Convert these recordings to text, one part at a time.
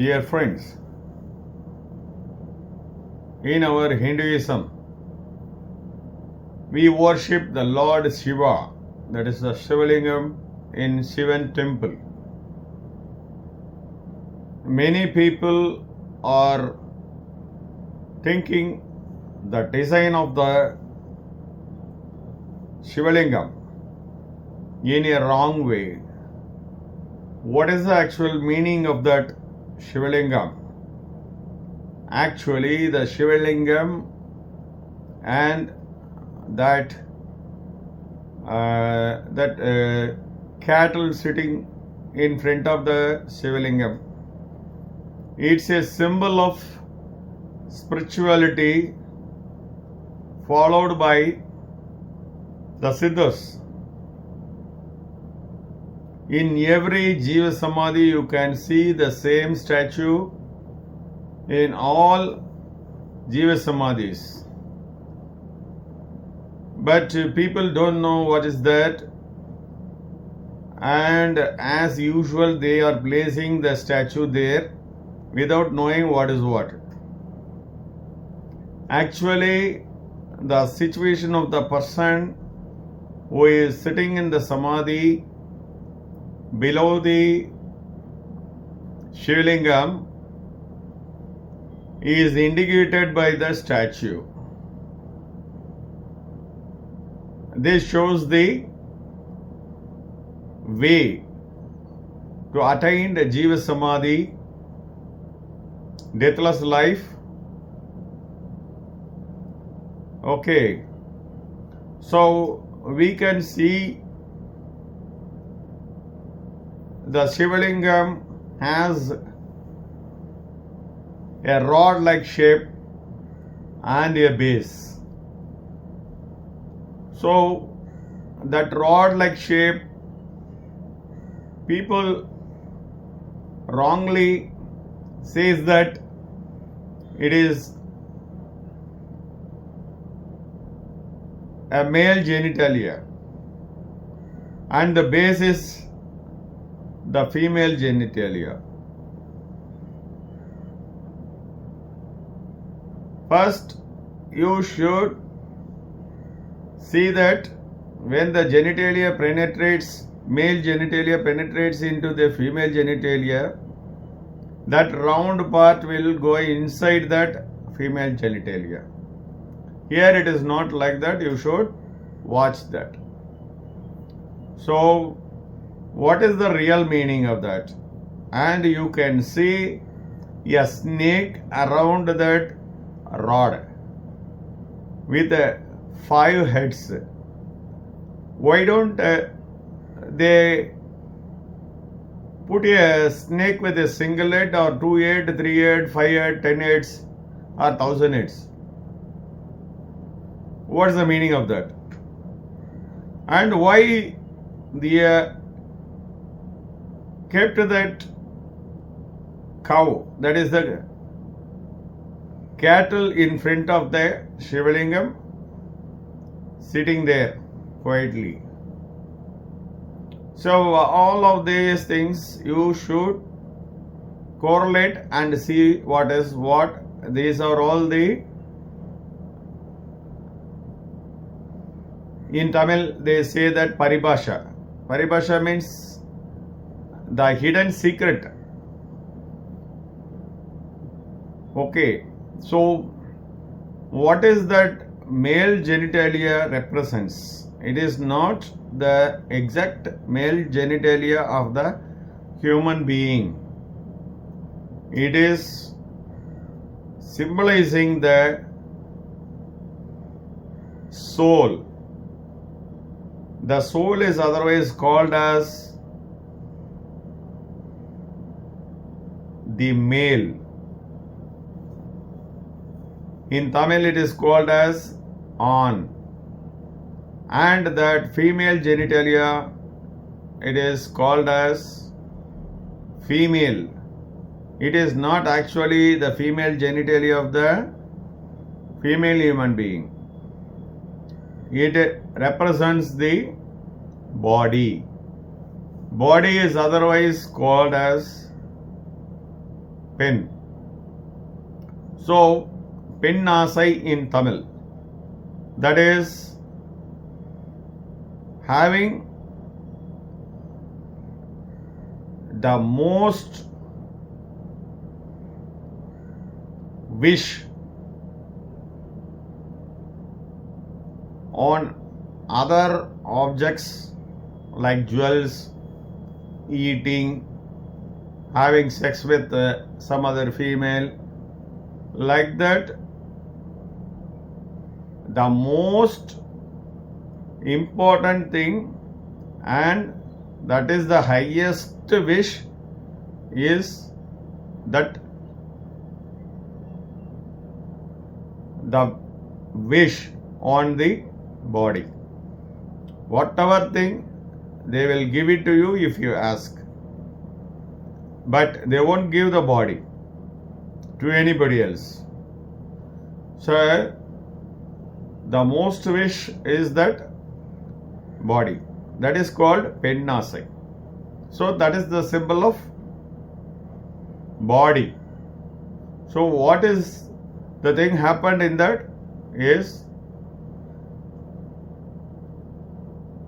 Dear friends, in our Hinduism, we worship the Lord Shiva, that is the Sivalingam in Shivan temple. Many people are thinking the design of the Sivalingam in a wrong way. What is the actual meaning of that Sivalingam? Actually, the Sivalingam and that cattle sitting in front of the Sivalingam, it's a symbol of spirituality followed by the Siddhas. In every Jiva Samadhi, you can see the same statue in all Jiva Samadhis. But people don't know what is that, and as usual, they are placing the statue there without knowing what is what. Actually, the situation of the person who is sitting in the Samadhi below the Sivalingam is indicated by the statue. This shows the way to attain the Jiva Samadhi, deathless life. Okay, so we can see the Sivalingam has a rod-like shape and a base. So that rod-like shape, people wrongly says that it is a male genitalia and the base is the female genitalia. First, you should see that when the genitalia penetrates, male genitalia penetrates into the female genitalia, that round part will go inside that female genitalia. Here it is not like that, you should watch that. So, what is the real meaning of that? And you can see a snake around that rod with 5 heads. Why don't they put a snake with a single head or 2 head, 3 head, 5 head, 10 heads or 1000 heads? What's the meaning of that? And why they kept that cow, that is the cattle in front of the Sivalingam, sitting there quietly? So all of these things you should correlate and see what is what. These are all the, in Tamil they say that paribhasha. Paribhasha means the hidden secret. Okay, so what is that male genitalia represents? It is not the exact male genitalia of the human being. It is symbolizing the soul. The soul is otherwise called as the male. In Tamil it is called as on. And that female genitalia, it is called as female. It is not actually the female genitalia of the female human being. It represents the body. Body is otherwise called as pen. So, Pennasai in Tamil, that is having the most wish on other objects like jewels, eating, having sex with some other female, like that. The most important thing, and that is the highest wish, is that the wish on the body. Whatever thing, they will give it to you if you ask, but they won't give the body to anybody else. So the most wish is that body, that is called Pennasai. So that is the symbol of body. So what is the thing happened in that is,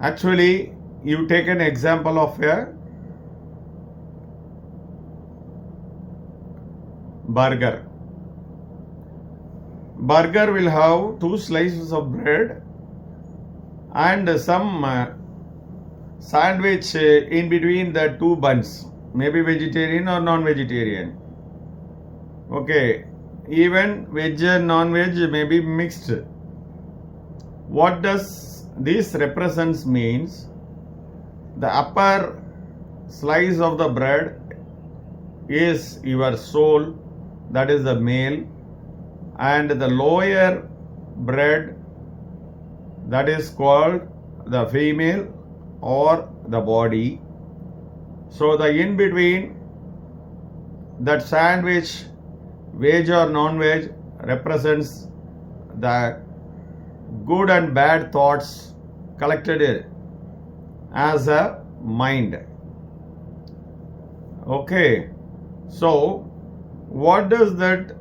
actually you take an example of a burger. Burger will have 2 slices of bread and some sandwich in between the 2 buns, maybe vegetarian or non-vegetarian. Okay, even veg and non-veg may be mixed. What does this represents means, the upper slice of the bread is your soul, that is the male, and the lower bread, that is called the female or the body. So the in between, that sandwich, veg or non-veg, represents the good and bad thoughts collected as a mind. Okay, so what does that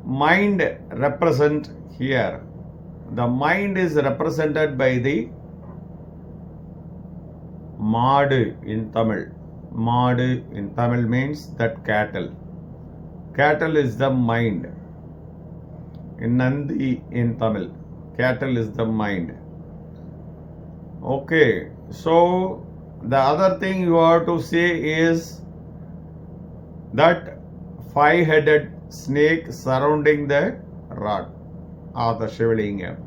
mind represent here? The mind is represented by the Madu in Tamil. Madu in Tamil means that cattle. Cattle is the mind. In Nandi in Tamil, cattle is the mind. Okay, so the other thing you have to say is that 5-headed snake surrounding the rod or the SIVALINGAM.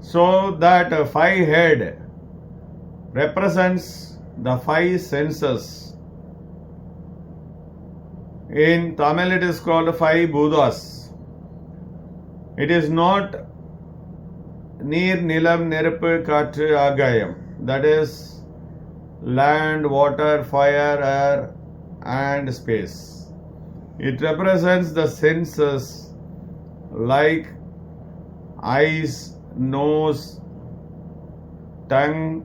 So that 5 head represents the 5 senses. In Tamil it is called 5 Buddhas. It is not Neer, Nilam, Neruppu, Kaatru, Agayam. That is land, water, fire, air and space. It represents the senses like eyes, nose, tongue,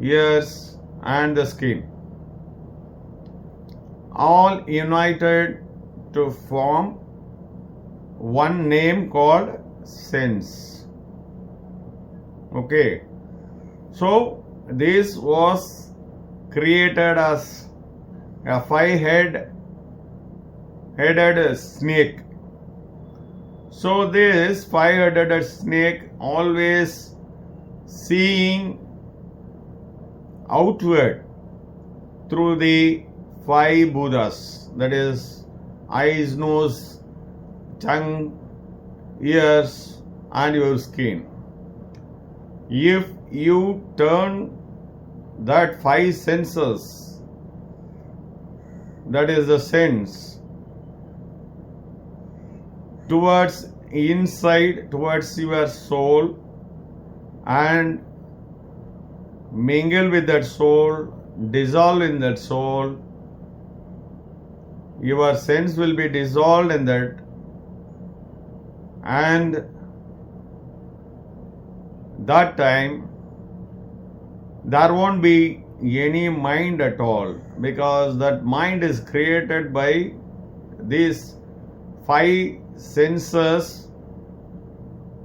ears and the skin, all united to form one name called sense. Okay, so this was created as a 5-headed snake. So this 5-headed snake always seeing outward through the 5 Buddhas, that is eyes, nose, tongue, ears and your skin. If you turn that 5 senses, that is the sense, towards inside, towards your soul and mingle with that soul, dissolve in that soul, your sense will be dissolved in that, and that time there won't be any mind at all, because that mind is created by these five senses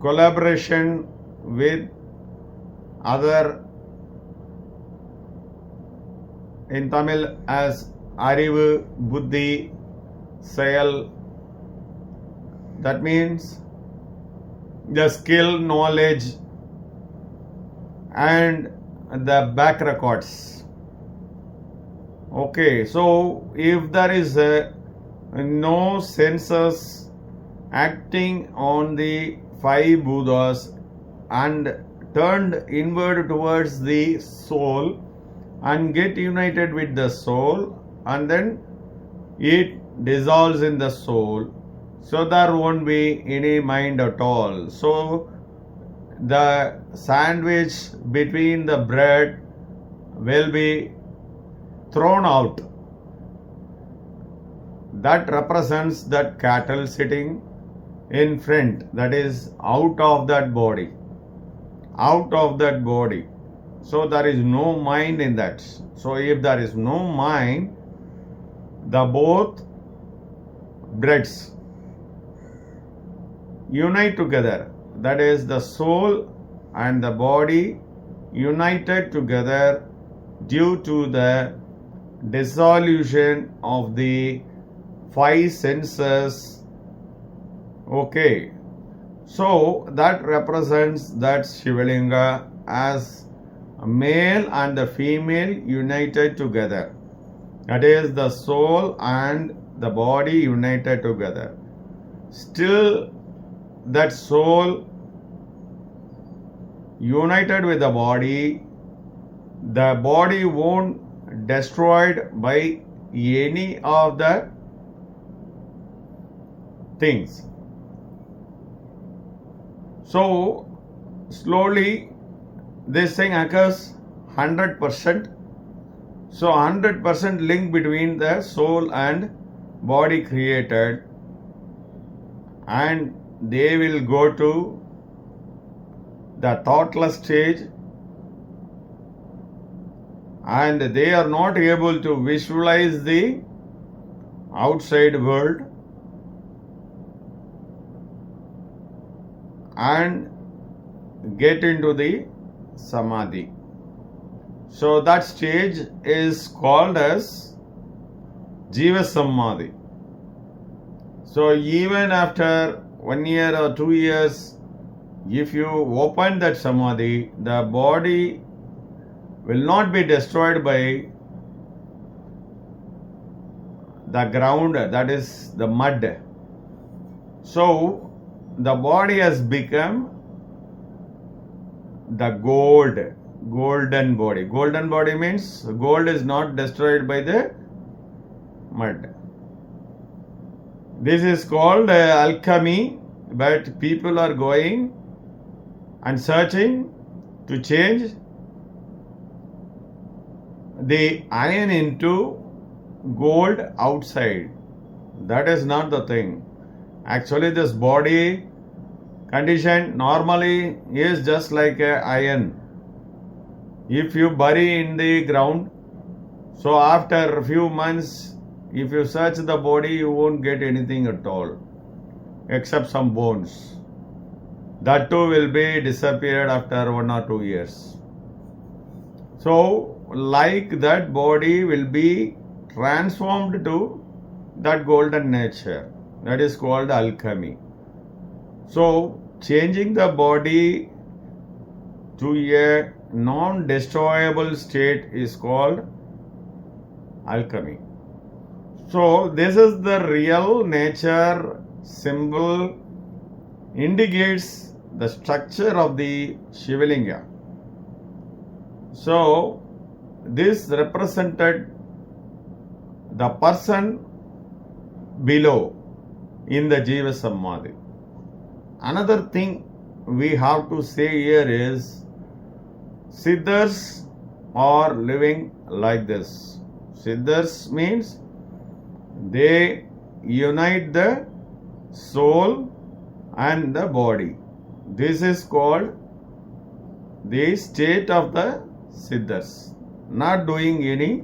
collaboration with other, in Tamil as Arivu, Buddhi, Sayal. That means the skill, knowledge, and the back records. Okay, so if there is no senses acting on the five Buddhas and turned inward towards the soul and get united with the soul, and then it dissolves in the soul, so there won't be any mind at all. So the sandwich between the bread will be thrown out. That represents that cattle sitting in front, that is out of that body. Out of that body. So there is no mind in that. So if there is no mind, the both breads unite together. That is the soul and the body united together due to the dissolution of the five senses. Okay, so that represents that Shivalinga as a male and the female united together. That is the soul and the body united together. Still that soul united with the body won't destroyed by any of the things. So slowly this thing occurs 100%. So 100% link between the soul and body created, and they will go to the thoughtless stage, and they are not able to visualize the outside world and get into the samadhi. So that stage is called as Jiva Samadhi. So even after 1 year or 2 years, if you open that samadhi, the body will not be destroyed by the ground, that is the mud. So the body has become the golden body. Golden body means gold is not destroyed by the mud. This is called alchemy, but people are going and searching to change the iron into gold outside. That is not the thing. Actually, this body condition normally is just like a iron. If you bury in the ground, so after a few months, if you search the body, you won't get anything at all except some bones. That too will be disappeared after 1 or 2 years. So like that, body will be transformed to that golden nature. That is called alchemy. So changing the body to a non-destroyable state is called alchemy. So this is the real nature symbol, indicates the structure of the Shivalinga. So this represented the person below in the Jiva Samadhi. Another thing we have to say here is Siddhas are living like this. Siddhas means they unite the soul and the body. This is called the state of the Siddhas. not doing any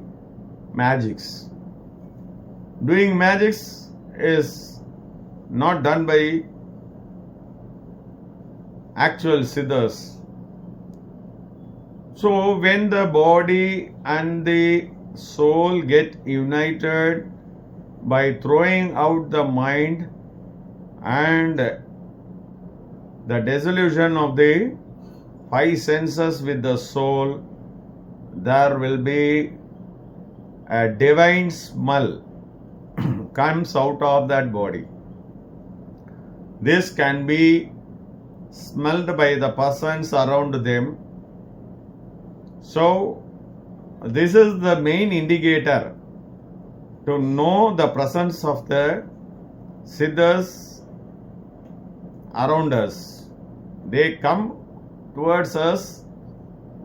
magics. Doing magics is not done by actual siddhas. So when the body and the soul get united by throwing out the mind and the dissolution of the five senses with the soul, there will be a divine smell comes out of that body. This can be smelled by the persons around them. So this is the main indicator to know the presence of the siddhas around us. They come towards us.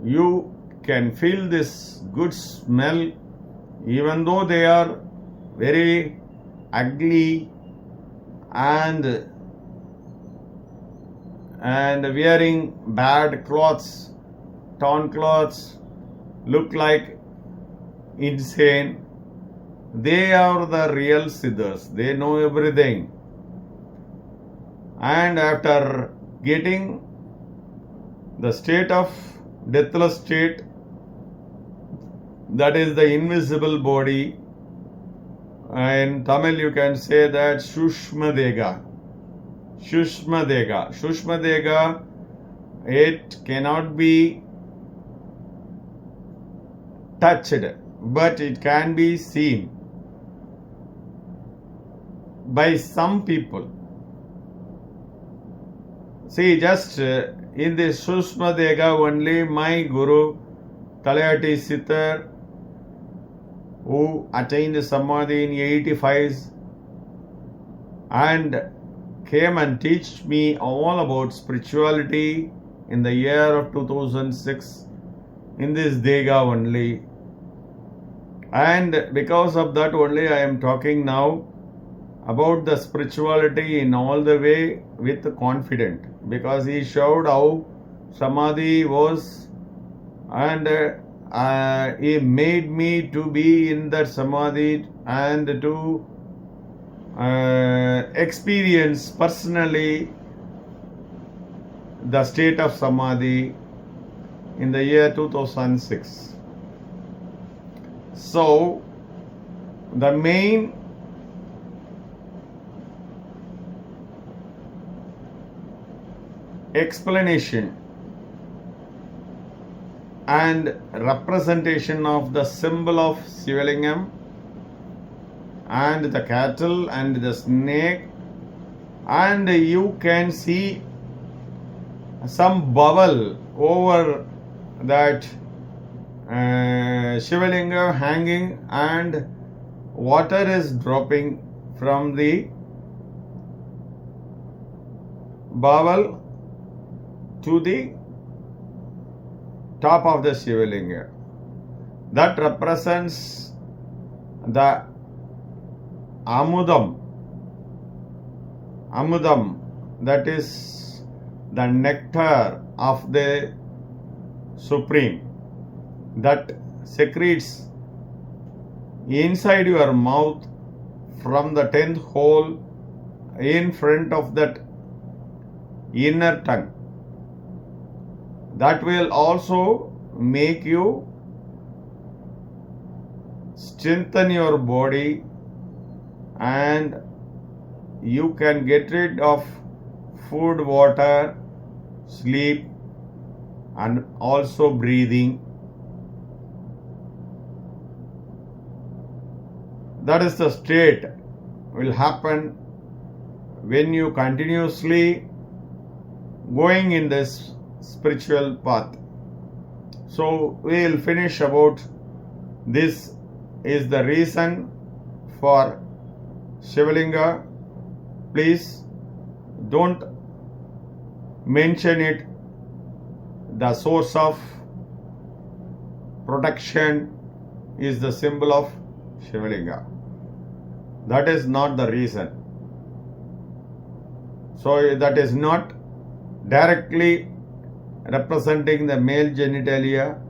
You can feel this good smell even though they are very ugly and wearing bad clothes, torn clothes, look like insane. They are the real siddhas. They know everything. And after getting the state of deathless state, that is the invisible body, in Tamil you can say that Shushma Dega. Shushma Dega. Shushma Dega, it cannot be touched, but it can be seen by some people. See, just in this Shushma Dega only, my Guru Talayati Sitar, who attained Samadhi in 85 and came and taught me all about spirituality in the year of 2006 in this Dega only. And because of that only I am talking now about the spirituality in all the way with confidence, because he showed how Samadhi was, and he made me to be in that Samadhi and to experience personally the state of Samadhi in the year 2006. So the main explanation and representation of the symbol of SIVALINGAM and the cattle and the snake, and you can see some bubble over that SIVALINGAM hanging, and water is dropping from the bubble to the top of the SIVALINGAM. That represents the Amudam, that is the nectar of the Supreme that secretes inside your mouth from the 10th hole in front of that inner tongue. That will also make you strengthen your body, and you can get rid of food, water, sleep, and also breathing. That is the state will happen when you continuously going in this spiritual path. So we will finish about this is the reason for Shivalinga. Please don't mention it. The source of protection is the symbol of Shivalinga. That is not the reason. So that is not directly representing the male genitalia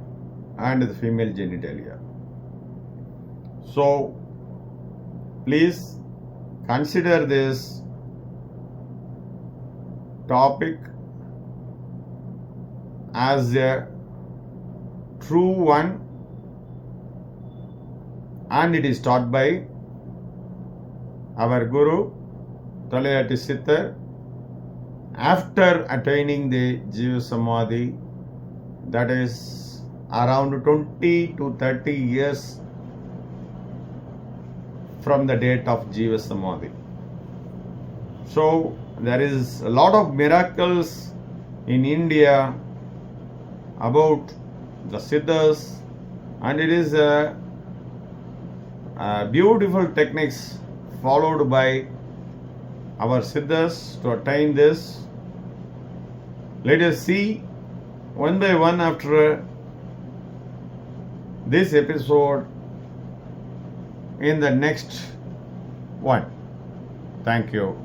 and the female genitalia. So please consider this topic as a true one, and it is taught by our Guru Talayati Sittar after attaining the Jiva Samadhi, that is around 20 to 30 years from the date of Jiva Samadhi. So there is a lot of miracles in India about the Siddhas, and it is a beautiful techniques followed by our Siddhas to attain this. Let us see one by one after this episode in the next one. Thank you.